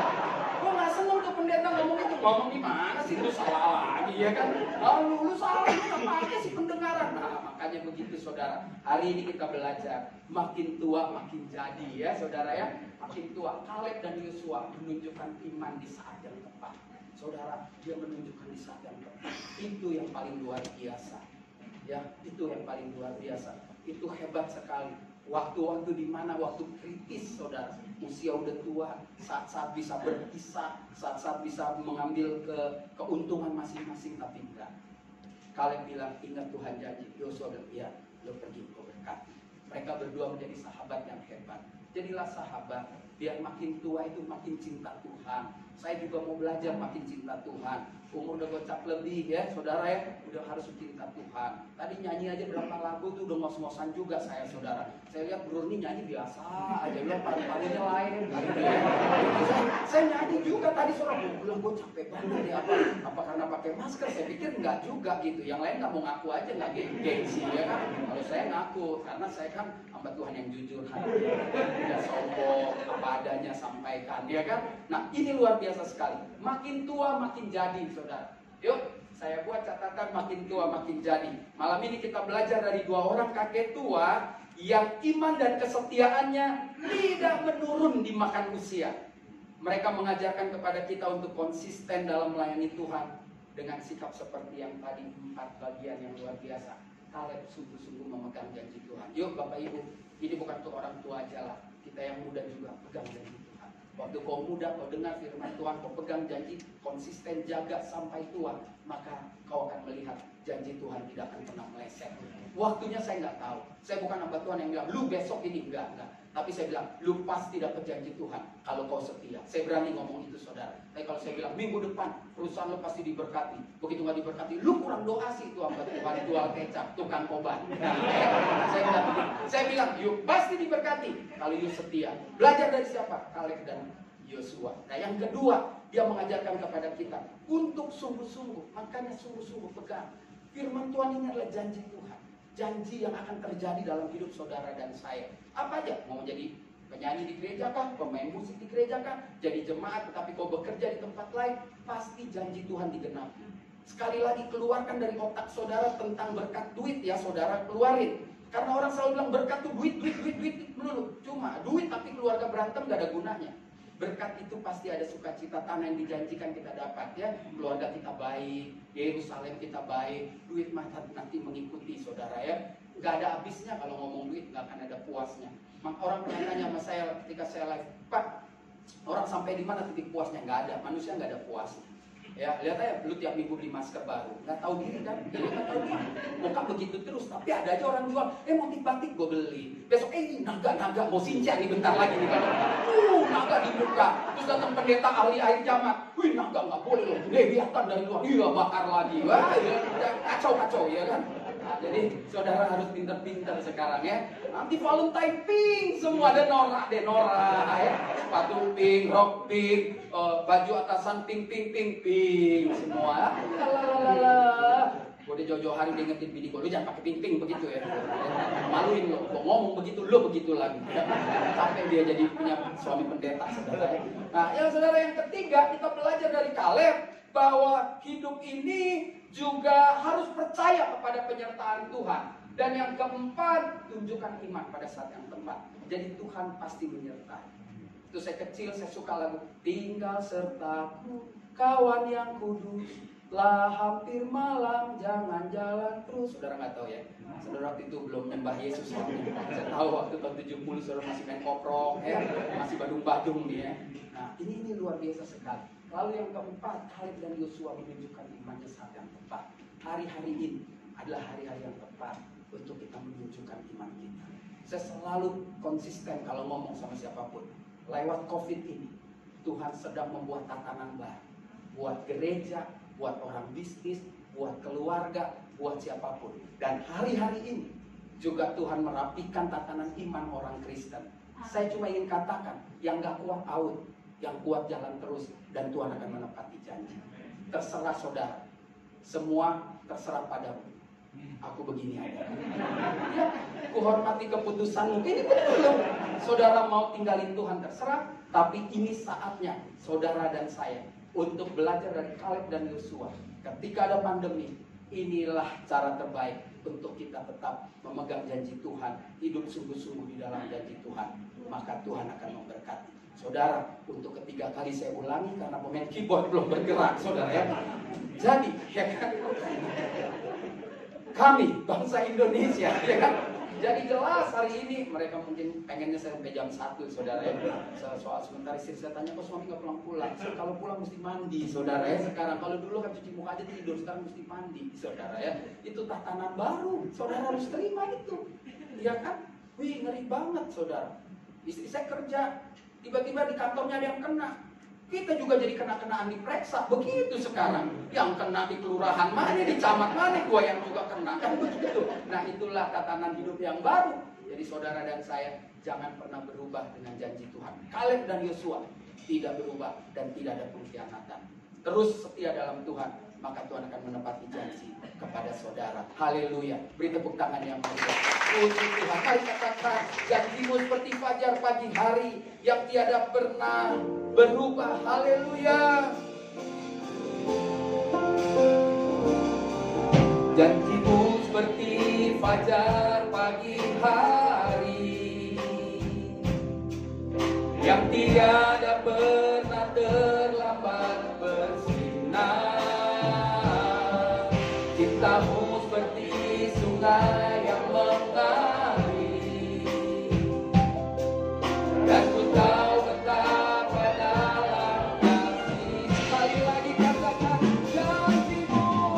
Gue nggak seneng tuh pendeta ngomong itu. Ngomong di mana sih? Lu salah lagi ya kan? Lu salah, lu apa sih pendengaran? Nah, makanya begitu saudara. Hari ini kita belajar. Makin tua makin jadi ya saudara ya. Makin tua. Kaleb dan Yosua menunjukkan iman di saat yang tepat. Saudara, dia menunjukkan di saat yang tepat. Itu yang paling luar biasa. Ya, itu yang paling luar biasa. Itu hebat sekali. Waktu-waktu di mana waktu kritis saudara, usia udah tua, saat-saat bisa berpisah, saat-saat bisa mengambil keuntungan masing-masing, tapi enggak. Kaleb bilang, ingat Tuhan janji. Yosua bilang, ya, lo pergi, kau berkati. Mereka berdua menjadi sahabat yang hebat. Jadilah sahabat, biar makin tua itu makin cinta Tuhan. Saya juga mau belajar makin cinta Tuhan. Umur udah gocap lebih ya, saudara ya, udah harus cinta Tuhan. Tadi nyanyi aja berapa lagu tuh udah ngos-ngosan juga saya, saudara. Saya lihat Bro ini nyanyi biasa aja, bilang paru-parunya lain gitu ya. Saya nyanyi juga tadi, saudara, gue bilang gue capek banget ya, apa karena pakai masker? Saya pikir enggak juga gitu. Yang lain nggak mau ngaku aja, nggak gengsi ya kan. Kalau saya ngaku, karena saya kan hamba Tuhan yang jujur, tidak sombong, apa adanya sampaikan ya kan. Nah ini luar biasa sekali. Makin tua makin jadi, saudara. Yuk, saya buat catatan makin tua makin jadi. Malam ini kita belajar dari dua orang kakek tua yang iman dan kesetiaannya tidak menurun dimakan usia. Mereka mengajarkan kepada kita untuk konsisten dalam melayani Tuhan dengan sikap seperti yang tadi, 4 bagian yang luar biasa. Kaleb sungguh-sungguh memegang janji Tuhan. Yuk Bapak Ibu, ini bukan untuk orang tua aja lah. Kita yang muda juga pegang janji Tuhan. Waktu kau muda, kau dengar firman Tuhan, kau pegang janji, konsisten jaga sampai tua, maka kau akan melihat janji Tuhan tidak akan pernah meleset. Waktunya saya nggak tahu. Saya bukan hamba Tuhan yang bilang, lu besok ini, enggak. Tapi saya bilang, lu pasti dapat janji Tuhan kalau kau setia. Saya berani ngomong itu, saudara. Tapi kalau saya bilang, minggu depan perusahaan lu pasti diberkati. Begitu nggak diberkati, lu kurang doa sih tuh hamba Tuhan, jual kecap, tukang koban. Nah, saya bilang begitu. Saya bilang, you pasti diberkati kalau you setia. Belajar dari siapa? Kaleb dan Yosua. Nah yang kedua, dia mengajarkan kepada kita untuk sungguh-sungguh, makanya sungguh-sungguh pegang. Firman Tuhan ini adalah janji Tuhan. Janji yang akan terjadi dalam hidup saudara dan saya. Apa aja? Mau jadi penyanyi di gereja kah? Pemain musik di gereja kah? Jadi jemaat tetapi kau bekerja di tempat lain, pasti janji Tuhan digenapi. Sekali lagi, keluarkan dari otak saudara tentang berkat duit ya, saudara keluarin. Karena orang selalu bilang berkat tuh duit melulu. Cuma duit tapi keluarga berantem gak ada gunanya. Berkat itu pasti ada sukacita, tanah yang dijanjikan kita dapat ya. Keluarga kita baik, Yerusalem kita baik, duit mah nanti mengikuti saudara ya. Gak ada habisnya kalau ngomong duit, gak akan ada puasnya. Orang pernah tanya sama saya ketika saya live, Pak, orang sampai di mana titik puasnya? Gak ada, manusia gak ada puasnya. Ya, lihat aja, lu tiap minggu beli masker baru, nggak tahu diri kan? Dia nggak tahu diri. Muka begitu terus, tapi ada aja orang jual, mau batik gue beli. Besok, ini naga mau sincang nih bentar lagi nih kan? Naga di muka. Terus datang pendeta ahli air jamak, wih naga nggak boleh loh, leviatan dari luar, iya bakar lagi. Wah, ya, kacau ya kan? Nah, jadi saudara harus pintar-pintar sekarang ya. Nanti Valentine pink semua, ada norak ya. Sepatu pink, rok pink, baju atasan pink semua. Gue udah jauh-jauh hari dia ngetin bini gue, lu jangan pakai pink begitu ya. Maluin lo, gue ngomong begitu, lo begitu lagi. Sampai dia jadi punya suami pendeta, saudara. Nah, saudara yang ketiga, kita belajar dari Kaleb bahwa hidup ini juga harus percaya kepada penyertaan Tuhan. Dan yang keempat, tunjukkan iman pada saat yang tepat. Jadi Tuhan pasti menyertai. Itu saya kecil, saya suka lagu Tinggal sertaku, kawan yang kudus, lah hampir malam, jangan jalan terus. Saudara nggak tahu ya? Saudara waktu itu belum nyembah Yesus ya. Saya tahu waktu tahun 70 saudara masih main koprok ya, masih badung-badung nih ya. Nah ini luar biasa sekali. Lalu yang keempat, Kaleb dan Yosua menunjukkan imannya saat yang tepat. Hari-hari ini adalah hari-hari yang tepat untuk kita menunjukkan iman kita. Saya selalu konsisten kalau ngomong sama siapapun. Lewat COVID ini, Tuhan sedang membuat tatanan baru. Buat gereja, buat orang bisnis, buat keluarga, buat siapapun. Dan hari-hari ini juga Tuhan merapikan tatanan iman orang Kristen. Saya cuma ingin katakan, yang gak kuat out, yang kuat jalan terus, dan Tuhan akan menepati janji. Terserah saudara, semua terserah padamu. Aku begini aja. Ya, kuhormati keputusanmu. Ini betul. Saudara mau tinggalin Tuhan terserah, tapi ini saatnya saudara dan saya untuk belajar dari Kaleb dan Yosua. Ketika ada pandemi, inilah cara terbaik untuk kita tetap memegang janji Tuhan, hidup sungguh-sungguh di dalam janji Tuhan. Maka Tuhan akan memberkati. Saudara, untuk ketiga kali saya ulangi karena pemain keyboard belum bergerak, saudara ya. Jadi, ya kan, kami bangsa Indonesia, ya kan, Jadi jelas hari ini mereka mungkin pengennya saya sampai jam 1, saudara ya. Soal sebentar istri saya tanya, kok suami nggak pulang-pulang? Kalau pulang mesti mandi, saudara ya. Sekarang kalau dulu kan cuci muka aja tidur, sekarang mesti mandi, saudara ya. Itu tatanan baru, saudara harus terima itu. Iya kan? Wih, ngeri banget, saudara. Istri saya kerja, tiba-tiba di kantornya ada yang kena. Kita juga jadi kena-kenaan diperiksa. Begitu sekarang. Yang kena di kelurahan mana, di camat mana, gua yang juga kena. Kan begitu. Nah, itulah tatanan hidup yang baru. Jadi saudara dan saya jangan pernah berubah dengan janji Tuhan. Kaleb dan Yosua tidak berubah dan tidak ada pengkhianatan. Terus setia dalam Tuhan, maka Tuhan akan menepati janji kepada saudara. Haleluya. Beri tepuk tangan yang meriah. Puji Tuhan. Mari katakan, janjimu seperti fajar pagi hari yang tiada pernah berubah. Haleluya. Janjimu seperti fajar pagi hari yang tiada pernah terlambat bersinar. Cintamu seperti sungai yang mengalir, dan ku tahu betapa dalam kasih. Sekali lagi katakan, janjimu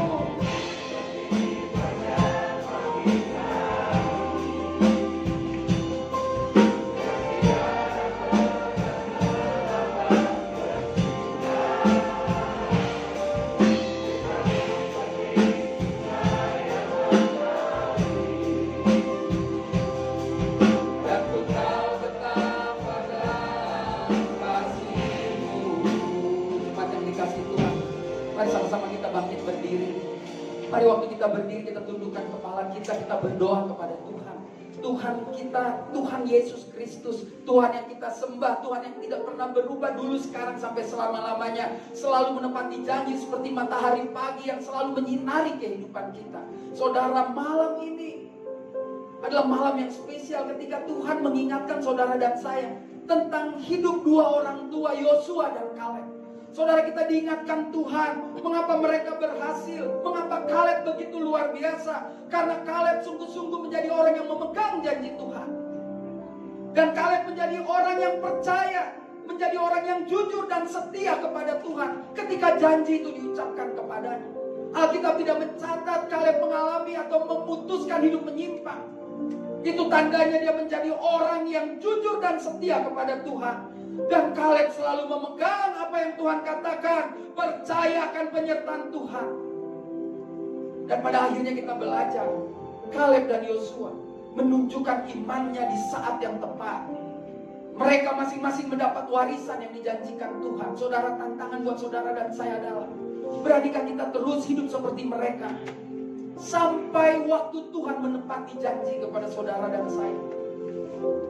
Mari waktu kita berdiri, kita tundukkan kepala kita berdoa kepada Tuhan. Tuhan kita, Tuhan Yesus Kristus, Tuhan yang kita sembah, Tuhan yang tidak pernah berubah dulu, sekarang, sampai selama-lamanya. Selalu menepati janji seperti matahari pagi yang selalu menyinari kehidupan kita. Saudara, malam ini adalah malam yang spesial ketika Tuhan mengingatkan saudara dan saya tentang hidup dua orang tua, Yosua dan Kaleb. Saudara, kita diingatkan Tuhan, mengapa mereka berhasil, mengapa Kaleb begitu luar biasa. Karena Kaleb sungguh-sungguh menjadi orang yang memegang janji Tuhan. Dan Kaleb menjadi orang yang percaya, menjadi orang yang jujur dan setia kepada Tuhan ketika janji itu diucapkan kepadanya. Alkitab tidak mencatat Kaleb mengalami atau memutuskan hidup menyimpang. Itu tandanya dia menjadi orang yang jujur dan setia kepada Tuhan. Dan Kaleb selalu memegang apa yang Tuhan katakan, percaya akan penyertaan Tuhan. Dan pada akhirnya kita belajar, Kaleb dan Yosua menunjukkan imannya di saat yang tepat. Mereka masing-masing mendapat warisan yang dijanjikan Tuhan. Saudara, tantangan buat saudara dan saya adalah, beranikah kita terus hidup seperti mereka sampai waktu Tuhan menepati janji kepada saudara dan saya.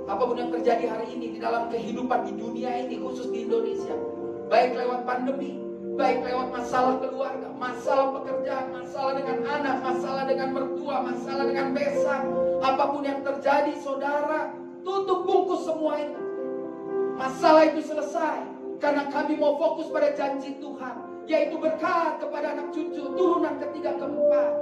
Apapun yang terjadi hari ini di dalam kehidupan di dunia ini, khusus di Indonesia, baik lewat pandemi, baik lewat masalah keluarga, masalah pekerjaan, masalah dengan anak, masalah dengan mertua, masalah dengan besan, apapun yang terjadi, saudara, tutup bungkus semua itu. Masalah itu selesai karena kami mau fokus pada janji Tuhan, yaitu berkat kepada anak cucu, turunan ketiga keempat.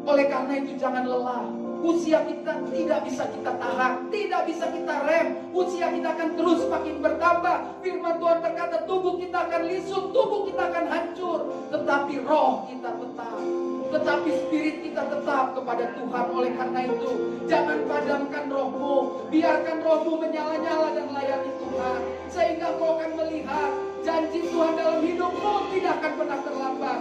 Oleh karena itu jangan lelah. Usia kita tidak bisa kita tahan, tidak bisa kita rem. Usia kita akan terus makin bertambah. Firman Tuhan berkata, tubuh kita akan lisut, tubuh kita akan hancur, tetapi roh kita tetap, tetapi spirit kita tetap kepada Tuhan. Oleh karena itu, jangan padamkan rohmu, biarkan rohmu menyala-nyala dan layani Tuhan, sehingga kau akan melihat janji Tuhan dalam hidupmu tidak akan pernah terlambat.